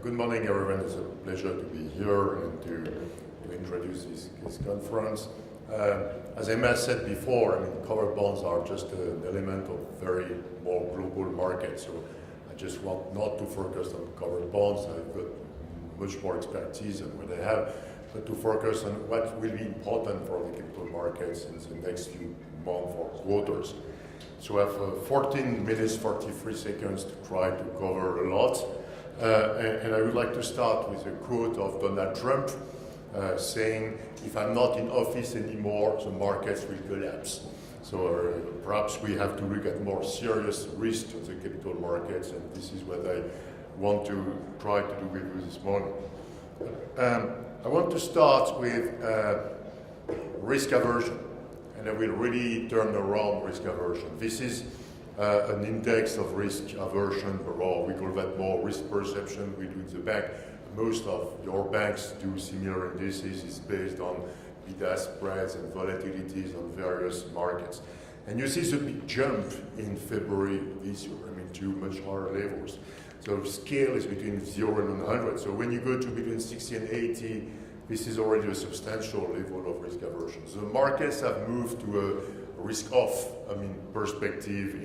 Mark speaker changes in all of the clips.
Speaker 1: Good morning, everyone. It's a pleasure to be here and to introduce this conference. As Emma said before, covered bonds are just an element of very more global market. So I just want not to focus on covered bonds. I've got much more expertise than what I have, but to focus on what will be important for the capital markets in the next few months or quarters. So I have 14 minutes, 43 seconds to try to cover a lot. And I would like to start with a quote of Donald Trump saying, "If I'm not in office anymore, the markets will collapse." So perhaps we have to look at more serious risk to the capital markets, and this is what I want to try to do with you this morning. I want to start with risk aversion, and I will really turn around risk aversion. This is an index of risk aversion, or we call that more risk perception. We do in the bank. Most of your banks do similar indices. It's based on bid-ask spreads and volatilities on various markets. And you see the big jump in February this year, to much higher levels. So the scale is between 0 and 100. So when you go to between 60 and 80, this is already a substantial level of risk aversion. The markets have moved to a risk-off perspective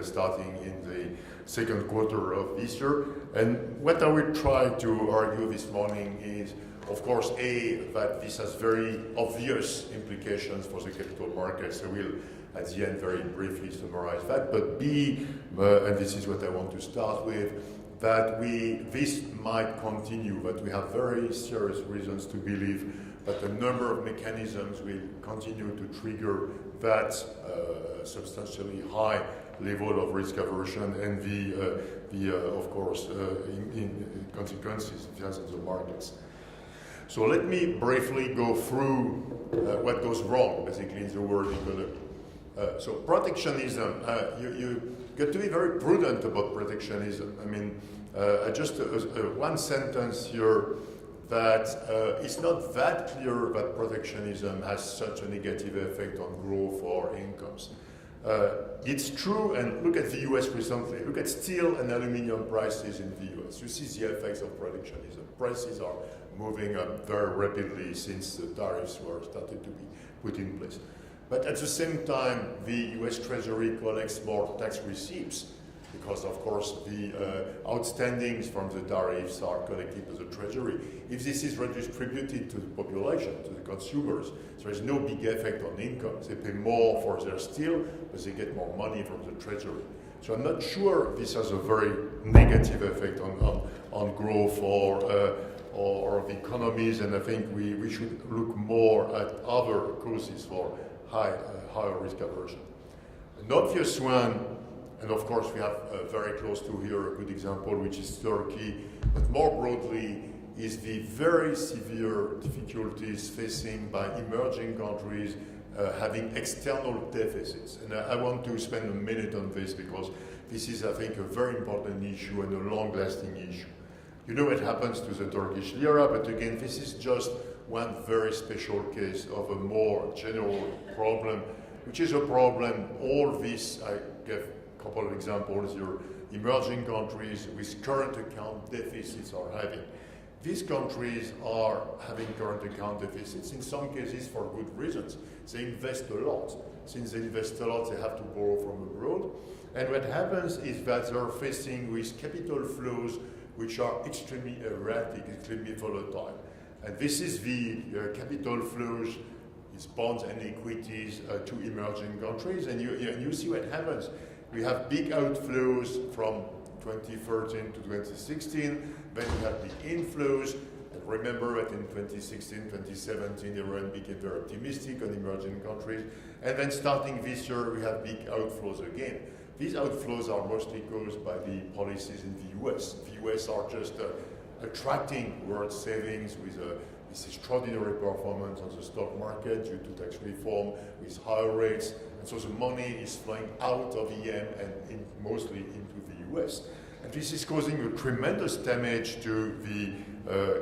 Speaker 1: starting in the second quarter of this year. And what I will try to argue this morning is, of course, A, that this has very obvious implications for the capital markets. I will, at the end, very briefly summarize that. But B, and this is what I want to start with, that this might continue, that we have very serious reasons to believe that a number of mechanisms will continue to trigger that substantially high level of risk aversion and of course, consequences it has on the markets. So let me briefly go through what goes wrong, basically, in the world economy. So protectionism, you get to be very prudent about protectionism. Just one sentence here, that it's not that clear that protectionism has such a negative effect on growth or incomes. It's true, and look at the US recently. Look at steel and aluminum prices in the US. You see the effects of protectionism. Prices are moving up very rapidly since the tariffs were started to be put in place. But at the same time, the US Treasury collects more tax receipts because, of course, the outstandings from the tariffs are collected to the Treasury. If this is redistributed to the population, to the consumers, there is no big effect on incomes. They pay more for their steel, but they get more money from the Treasury. So I'm not sure this has a very negative effect on growth or the economies, and I think we should look more at other causes for higher risk aversion. An obvious one, and of course we have very close to here a good example, which is Turkey, but more broadly is the very severe difficulties facing by emerging countries having external deficits. And I want to spend a minute on this because this is, I think, a very important issue and a long-lasting issue. You know what happens to the Turkish lira, but again, this is just one very special case of a more general problem, which is a problem. All this, I gave a couple of examples here, emerging countries with current account deficits are having. These countries are having current account deficits, in some cases for good reasons. They invest a lot. Since they invest a lot, they have to borrow from abroad. And what happens is that they're facing with capital flows which are extremely erratic, extremely volatile. And this is the capital flows, is bonds and equities to emerging countries. And you see what happens. We have big outflows from 2013 to 2016, then we have big inflows. And remember that in 2016, 2017, everyone became very optimistic on emerging countries. And then starting this year, we have big outflows again. These outflows are mostly caused by the policies in the US. The US are just attracting world savings with this extraordinary performance on the stock market due to tax reform with higher rates. And so the money is flowing out of EM and mostly into the US. And this is causing a tremendous damage to the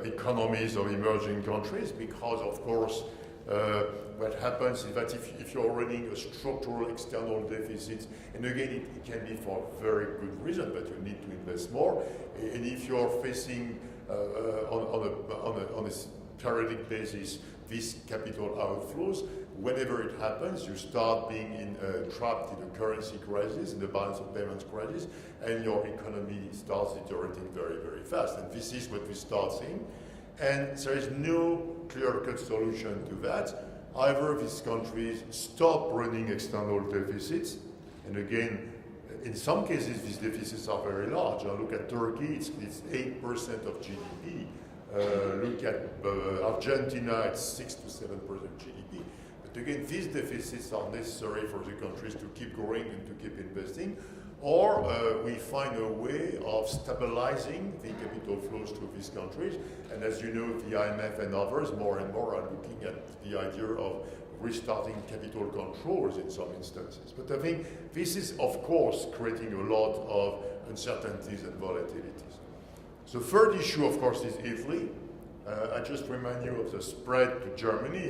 Speaker 1: economies of emerging countries because, of course, What happens is that if you're running a structural external deficit, and again, it can be for very good reason, that you need to invest more, and if you're facing on a periodic basis these capital outflows, whenever it happens, you start being trapped in a currency crisis, in the balance of payments crisis, and your economy starts deteriorating very, very fast. And this is what we start seeing. And there is no clear-cut solution to that. Either these countries stop running external deficits, and again, in some cases, these deficits are very large. Look at Turkey, it's 8% of GDP. Look at Argentina, it's 6 to 7% GDP. But again, these deficits are necessary for the countries to keep growing and to keep investing. Or we find a way of stabilizing the capital flows to these countries. And as you know, the IMF and others more and more are looking at the idea of restarting capital controls in some instances. But I think this is, of course, creating a lot of uncertainties and volatilities. The third issue, of course, is Italy. I just remind you of the spread to Germany,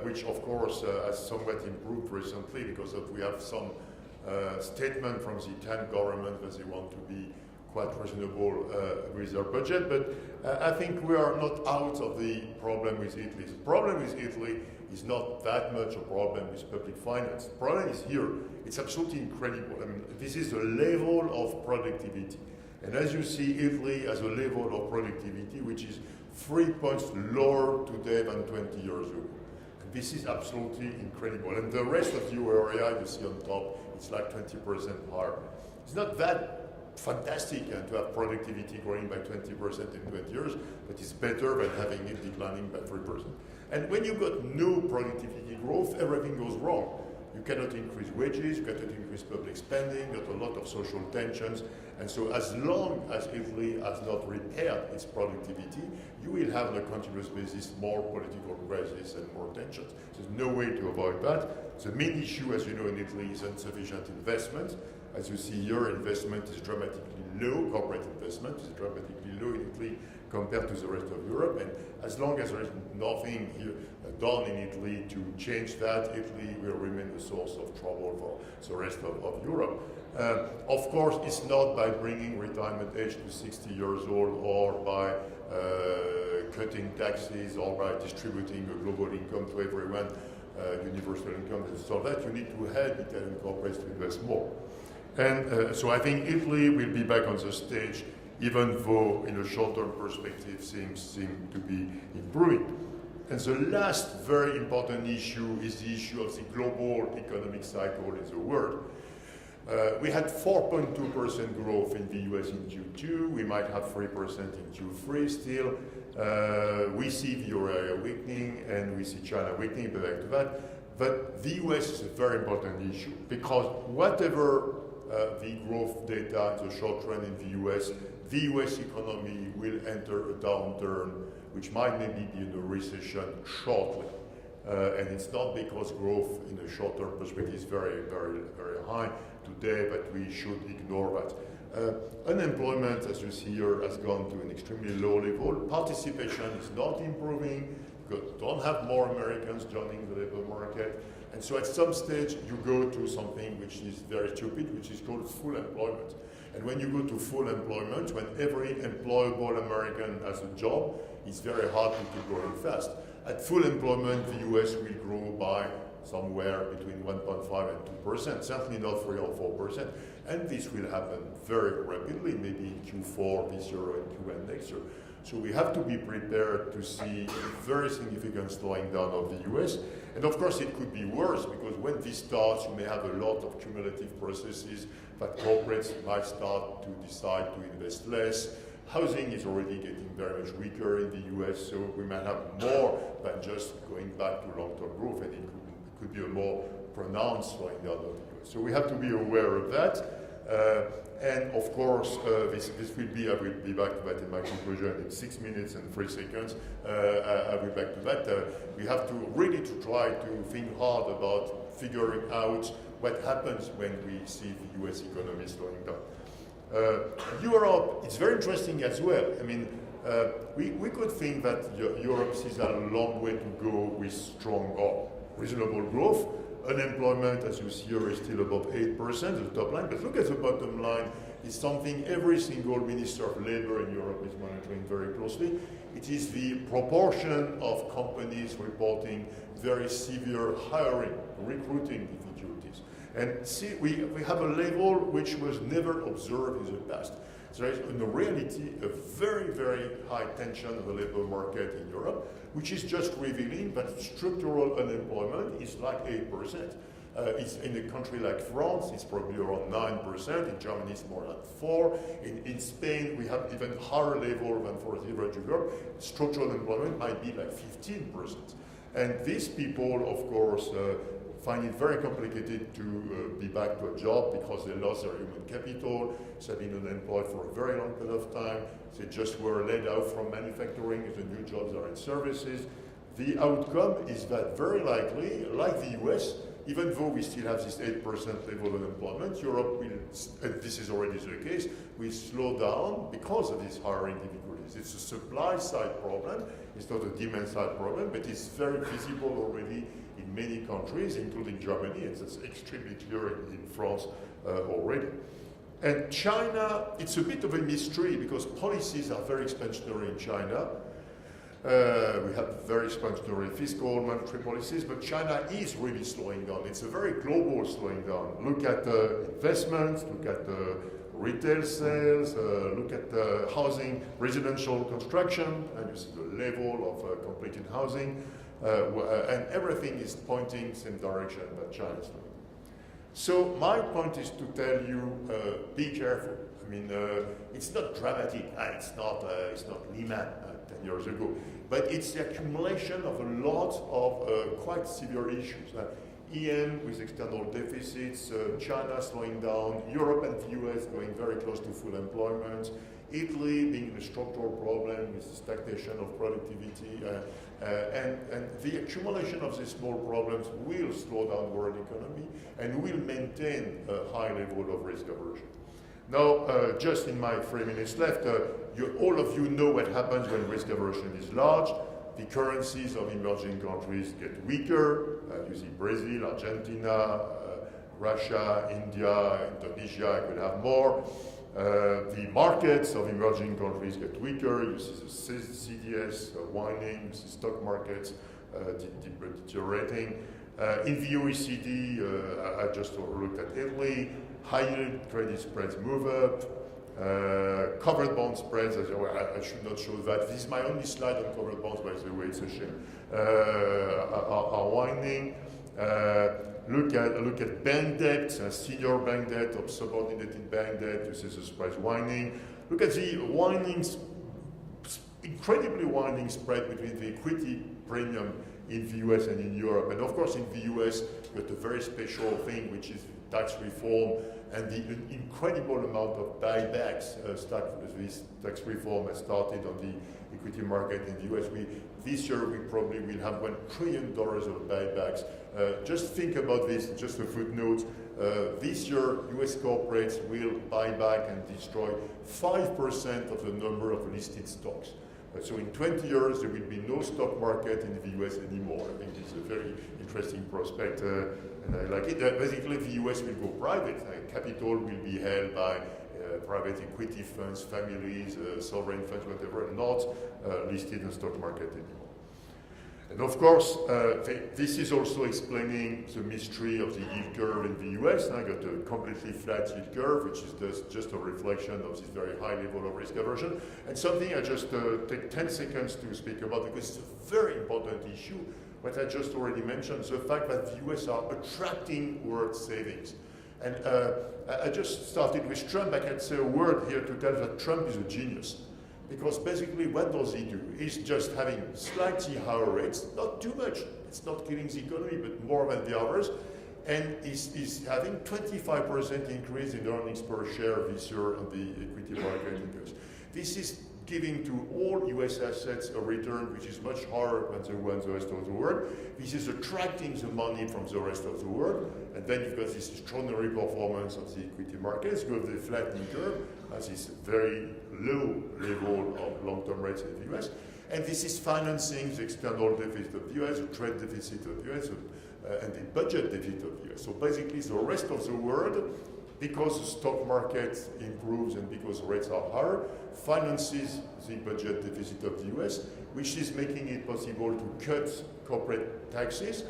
Speaker 1: which, of course, has somewhat improved recently because we have some statement from the Italian government that they want to be quite reasonable with their budget. But I think we are not out of the problem with Italy. The problem with Italy is not that much a problem with public finance. The problem is here. It's absolutely incredible. This is the level of productivity. And as you see, Italy has a level of productivity which is 3 points lower today than 20 years ago. And this is absolutely incredible. And the rest of the euro area, you see on top, it's like 20% higher. It's not that fantastic to have productivity growing by 20% in 20 years, but it's better than having it declining by 3%. And when you've got no productivity growth, everything goes wrong. You cannot increase wages, you cannot increase public spending, you got a lot of social tensions. And so as long as Italy has not repaired its productivity, you will have on a continuous basis more political crisis and more tensions. There's no way to avoid that. The main issue, as you know, in Italy is insufficient investment. As you see here, investment is dramatically low, corporate investment is dramatically low in Italy compared to the rest of Europe. And as long as there is nothing here done in Italy to change that, Italy will remain a source of trouble for the rest of Europe. Of course, it's not by bringing retirement age to 60 years old or by cutting taxes or by distributing a global income to everyone, universal income, and so that you need to help Italian corporates to invest more. And so I think Italy will be back on the stage, even though in a short-term perspective things seem to be improving. And the last very important issue is the issue of the global economic cycle in the world. We had 4.2% growth in the US in Q2. We might have 3% in Q3 still. We see the euro area weakening and we see China weakening, but back to that. But the US is a very important issue because whatever the growth data in the short run in the US economy will enter a downturn, which might maybe be in a recession shortly. And it's not because growth in the short-term perspective is very, very, very high today, but we should ignore that. Unemployment, as you see here, has gone to an extremely low level. Participation is not improving because you don't have more Americans joining the labor market. And so at some stage, you go to something which is very stupid, which is called full employment. And when you go to full employment, when every employable American has a job, it's very hard to keep growing fast. At full employment, the US will grow by somewhere between 1.5 and 2%, certainly not 3 or 4%. And this will happen very rapidly, maybe in Q4 this year or in Q1 next year. So we have to be prepared to see a very significant slowing down of the US. And of course, it could be worse because when this starts, you may have a lot of cumulative processes that corporates might start to decide to invest less. Housing is already getting very much weaker in the US, so we might have more than just going back to long-term growth, and it could be a more pronounced slowing down of the US. So we have to be aware of that. And of course, this will be, I will be back to that in my conclusion in 6 minutes and 3 seconds. I will be back to that. We have to really try to think hard about figuring out what happens when we see the US economy slowing down. Europe, it's very interesting as well. I mean, We could think that Europe sees a long way to go with strong or reasonable growth. Unemployment, as you see here, is still above 8%, the top line. But look at the bottom line. It's something every single Minister of Labour in Europe is monitoring very closely. It is the proportion of companies reporting very severe hiring, recruiting difficulties. And see, we have a level which was never observed in the past. There is, in reality, a very, very high tension of the labour market in Europe, which is just revealing that structural unemployment is like 8%. It's in a country like France, it's probably around 9%. In Germany, it's more like 4%. In Spain, we have even higher level than for the average of Europe. Structural unemployment might be like 15%. And these people, of course, find it very complicated to be back to a job because they lost their human capital. They've been unemployed for a very long period of time. They just were laid out from manufacturing. The new jobs are in services. The outcome is that very likely, like the US, even though we still have this 8% level of unemployment, Europe will, and this is already the case, will slow down because of these hiring difficulties. It's a supply side problem. It's not a demand side problem, but it's very visible already in many countries, including Germany, and that's extremely clear in France already. And China, it's a bit of a mystery because policies are very expansionary in China. We have very expansionary fiscal, monetary policies, but China is really slowing down. It's a very global slowing down. Look at investments, look at retail sales, look at housing, residential construction, and you see the level of completed housing. And everything is pointing the same direction that China is doing. So my point is to tell you, be careful. I mean, it's not dramatic. It's not Lehman 10 years ago, but it's the accumulation of a lot of quite severe issues. EM with external deficits, China slowing down, Europe and the US going very close to full employment, Italy being a structural problem with stagnation of productivity, and the accumulation of these small problems will slow down the world economy and will maintain a high level of risk aversion. Now, just in my 3 minutes left, all of you know what happens when risk aversion is large. The currencies of emerging countries get weaker. You see Brazil, Argentina, Russia, India, Indonesia, I could have more. The markets of emerging countries get weaker. You see the CDS waning, you see stock markets deteriorating. In the OECD, I just looked at Italy, high-yield credit spreads move up. Covered bond spreads, I should not show that. This is my only slide on covered bonds, by the way, it's a shame, are widening. Look at bank debt, senior bank debt or subordinated bank debt, you see the spreads widening. Look at the incredibly widening spread between the equity premium in the US and in Europe. And of course in the US, you got a very special thing, which is tax reform and the incredible amount of buybacks. This tax reform has started on the equity market in the US. This year we probably will have $1 trillion of buybacks. Just think about this, just a footnote. This year, US corporates will buy back and destroy 5% of the number of listed stocks. So in 20 years, there will be no stock market in the US anymore. I think this is a very interesting prospect, and I like it. Basically, the US will go private. Capital will be held by private equity funds, families, sovereign funds, whatever, not listed in the stock market anymore. And of course, this is also explaining the mystery of the yield curve in the US. I got a completely flat yield curve, which is just a reflection of this very high level of risk aversion. And something I just take 10 seconds to speak about, because it's a very important issue, what I just already mentioned, the fact that the US are attracting world savings. And I just started with Trump. I can say a word here to tell that Trump is a genius. Because basically, what does he do? He's just having slightly higher rates, not too much. It's not killing the economy, but more than the others. And he's having 25% increase in earnings per share this year on the equity market. This is giving to all US assets a return which is much higher than the one the rest of the world. This is attracting the money from the rest of the world. And then you've got this extraordinary performance of the equity markets. You have the flattening curve as this very low level of long-term rates in the US. And this is financing the external deficit of the US, the trade deficit of the US, and the budget deficit of the US. So basically the rest of the world, because the stock market improves and because rates are higher, finances the budget deficit of the US, which is making it possible to cut corporate taxes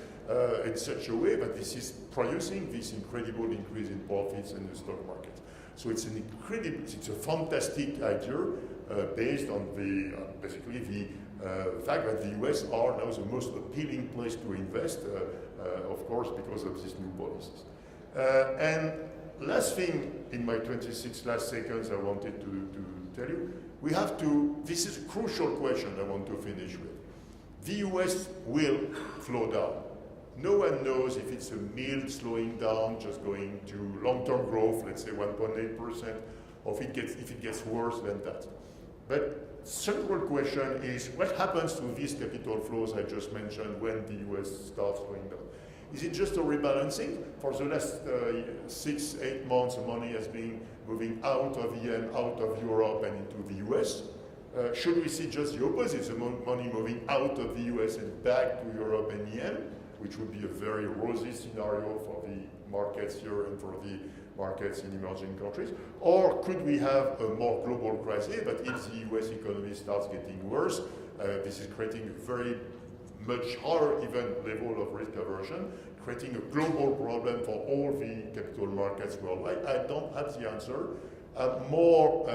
Speaker 1: in such a way that this is producing this incredible increase in profits in the stock market. So it's an incredible, it's a fantastic idea based on the, basically the fact that the US are now the most appealing place to invest, of course, because of these new policies. And last thing in my 26 last seconds I wanted to tell you, we have to, this is a crucial question I want to finish with. The US will slow down. No one knows if it's a mild slowing down, just going to long-term growth, let's say 1.8%, or if it gets worse than that. But central question is, what happens to these capital flows I just mentioned when the US starts slowing down? Is it just a rebalancing? For the last 6-8 months, money has been moving out of EM, out of Europe, and into the US. Should we see just the opposite, the money moving out of the US and back to Europe and EM, which would be a very rosy scenario for the markets here and for the markets in emerging countries? Or could we have a more global crisis, but if the US economy starts getting worse, this is creating a very much higher even level of risk aversion, creating a global problem for all the capital markets worldwide? I don't have the answer. I'm more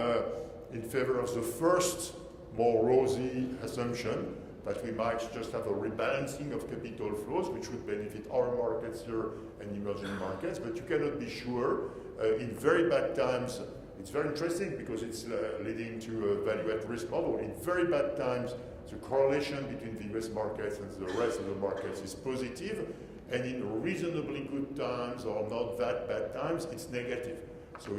Speaker 1: in favor of the first, more rosy assumption that we might just have a rebalancing of capital flows, which would benefit our markets here and emerging markets, but you cannot be sure. In very bad times, it's very interesting because it's leading to a value-at-risk model. In very bad times, the correlation between the US markets and the rest of the markets is positive, and in reasonably good times or not that bad times, it's negative. So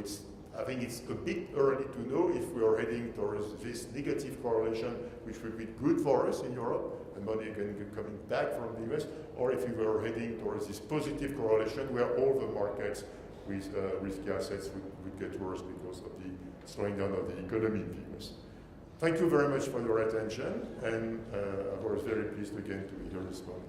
Speaker 1: I think it's a bit early to know if we are heading towards this negative correlation, which would be good for us in Europe, and money again coming back from the US, or if we are heading towards this positive correlation where all the markets with risky assets would get worse because of the slowing down of the economy in the US. Thank you very much for your attention, and I was very pleased again to be here this morning.